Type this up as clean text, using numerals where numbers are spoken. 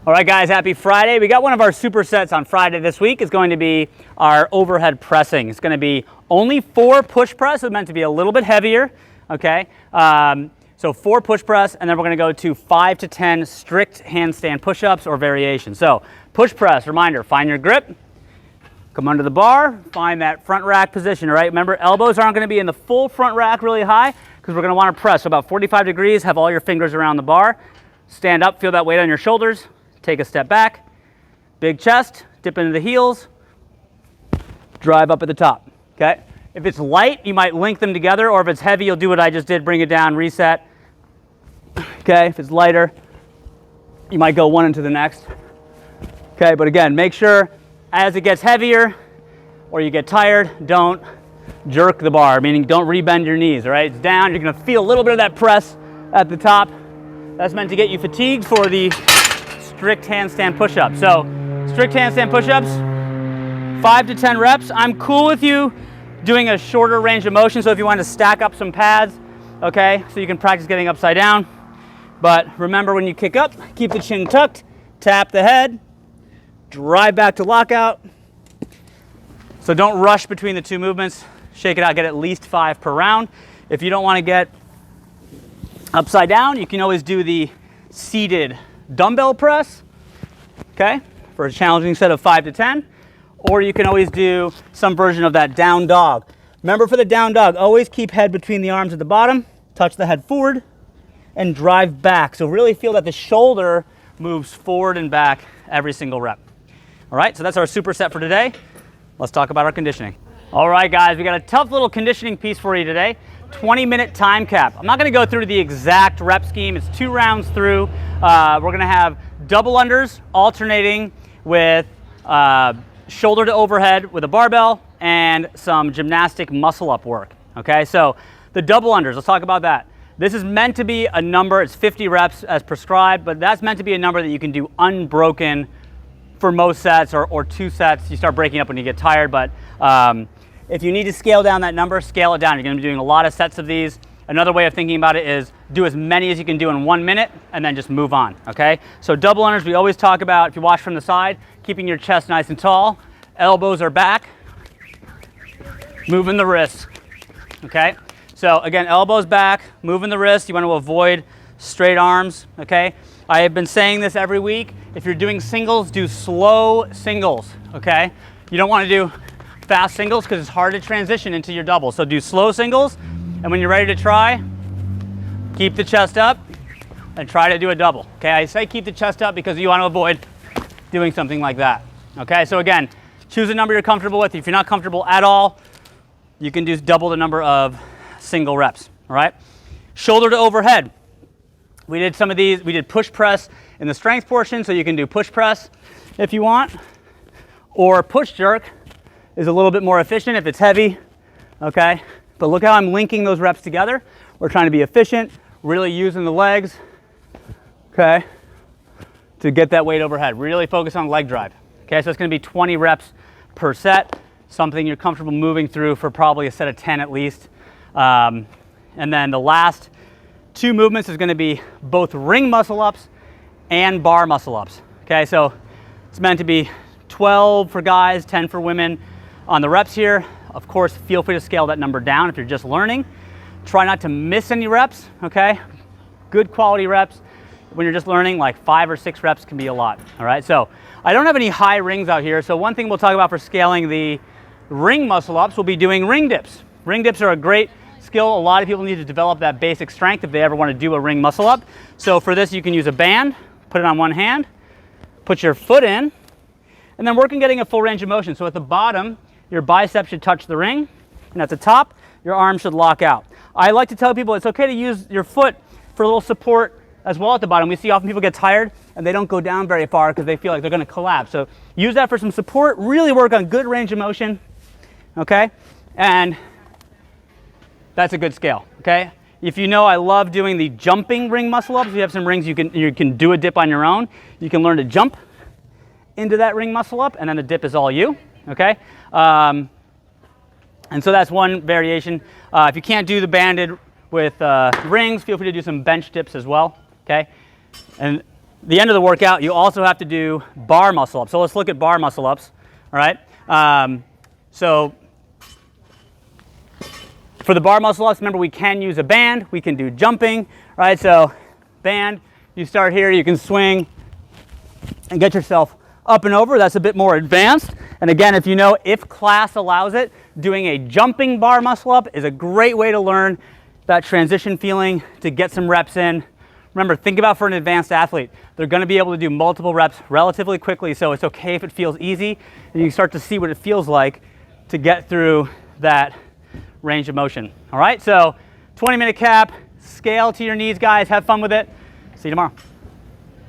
All right, guys, happy Friday. We got one of our supersets on Friday this week. Is going to be our overhead pressing. It's going to be only 4 push press. It's meant to be a little bit heavier, okay? So 4 push press, and then we're going to go to 5 to 10 strict handstand push-ups or variations. So push press, reminder, find your grip, come under the bar, find that front rack position, all right? Remember, elbows aren't going to be in the full front rack really high because we're going to want to press. So about 45 degrees, have all your fingers around the bar. Stand up, feel that weight on your shoulders. Take a step back, big chest, dip into the heels, drive up at the top, okay? If it's light, you might link them together, or if it's heavy, you'll do what I just did, bring it down, reset, okay? If it's lighter, you might go one into the next, okay? But again, make sure as it gets heavier or you get tired, don't jerk the bar, meaning don't rebend your knees, all right? It's down, you're gonna feel a little bit of that press at the top. That's meant to get you fatigued for the strict handstand push-ups. So strict handstand push-ups, 5 to 10 reps. I'm cool with you doing a shorter range of motion, so if you want to stack up some pads, okay, so you can practice getting upside down. But remember, when you kick up, keep the chin tucked, tap the head, drive back to lockout. So don't rush between the 2 movements. Shake it out, get at least 5 per round. If you don't want to get upside down, you can always do the seated dumbbell press, okay, for a challenging set of 5 to 10, or you can always do some version of that down dog. Remember, for the down dog, always keep head between the arms at the bottom, touch the head forward, and drive back. So really feel that the shoulder moves forward and back every single rep. All right, so that's our superset for today. Let's talk about our conditioning. All right, guys, we got a tough little conditioning piece for you today. 20-minute time cap. I'm not going to go through the exact rep scheme. It's 2 rounds through. We're going to have double unders alternating with shoulder to overhead with a barbell and some gymnastic muscle up work. Okay, so the double unders, let's talk about that. This is meant to be a number, it's 50 reps as prescribed, but that's meant to be a number that you can do unbroken for most sets or 2 sets. You start breaking up when you get tired, but if you need to scale down that number, scale it down. You're going to be doing a lot of sets of these. Another way of thinking about it is do as many as you can do in 1 minute and then just move on, okay? So double unders, we always talk about, if you watch from the side, keeping your chest nice and tall, elbows are back, moving the wrists, okay? So again, elbows back, moving the wrist. You want to avoid straight arms, okay? I have been saying this every week. If you're doing singles, do slow singles, okay? You don't want to do fast singles because it's hard to transition into your double. So do slow singles, and when you're ready to try, keep the chest up and try to do a double. Okay, I say keep the chest up because you want to avoid doing something like that. Okay, so again, choose a number you're comfortable with. If you're not comfortable at all, you can do double the number of single reps. All right, shoulder to overhead. We did some of these. We did push press in the strength portion, so you can do push press if you want, or push jerk is a little bit more efficient if it's heavy, okay? But look how I'm linking those reps together. We're trying to be efficient, really using the legs, okay, to get that weight overhead. Really focus on leg drive, okay? So it's gonna be 20 reps per set, something you're comfortable moving through for probably a set of 10 at least. And then the last 2 movements is gonna be both ring muscle ups and bar muscle ups, okay? So it's meant to be 12 for guys, 10 for women. On the reps here, of course, feel free to scale that number down if you're just learning. Try not to miss any reps, okay? Good quality reps. When you're just learning, like 5 or 6 reps can be a lot, all right? So I don't have any high rings out here, so one thing we'll talk about for scaling the ring muscle ups, we'll be doing ring dips. Ring dips are a great skill. A lot of people need to develop that basic strength if they ever want to do a ring muscle up. So for this, you can use a band, put it on one hand, put your foot in, and then work on getting a full range of motion. So at the bottom, your bicep should touch the ring, and at the top, your arm should lock out. I like to tell people it's okay to use your foot for a little support as well at the bottom. We see often people get tired and they don't go down very far because they feel like they're going to collapse. So use that for some support, really work on good range of motion, okay? And that's a good scale, okay? If you know, I love doing the jumping ring muscle ups. If you have some rings, you can do a dip on your own. You can learn to jump into that ring muscle up, and then the dip is all you, okay? And so that's one variation. If you can't do the banded with rings, feel free to do some bench dips as well, okay? And the end of the workout, you also have to do bar muscle ups. So let's look at bar muscle ups, all right? So for the bar muscle ups, remember we can use a band, we can do jumping, right? So band, you start here, you can swing and get yourself up and over. That's a bit more advanced. And again, if you know, if class allows it, doing a jumping bar muscle up is a great way to learn that transition feeling, to get some reps in. Remember, think about for an advanced athlete, they're going to be able to do multiple reps relatively quickly, so it's okay if it feels easy, and you start to see what it feels like to get through that range of motion. All right, so 20-minute cap, scale to your needs, guys. Have fun with it. See you tomorrow.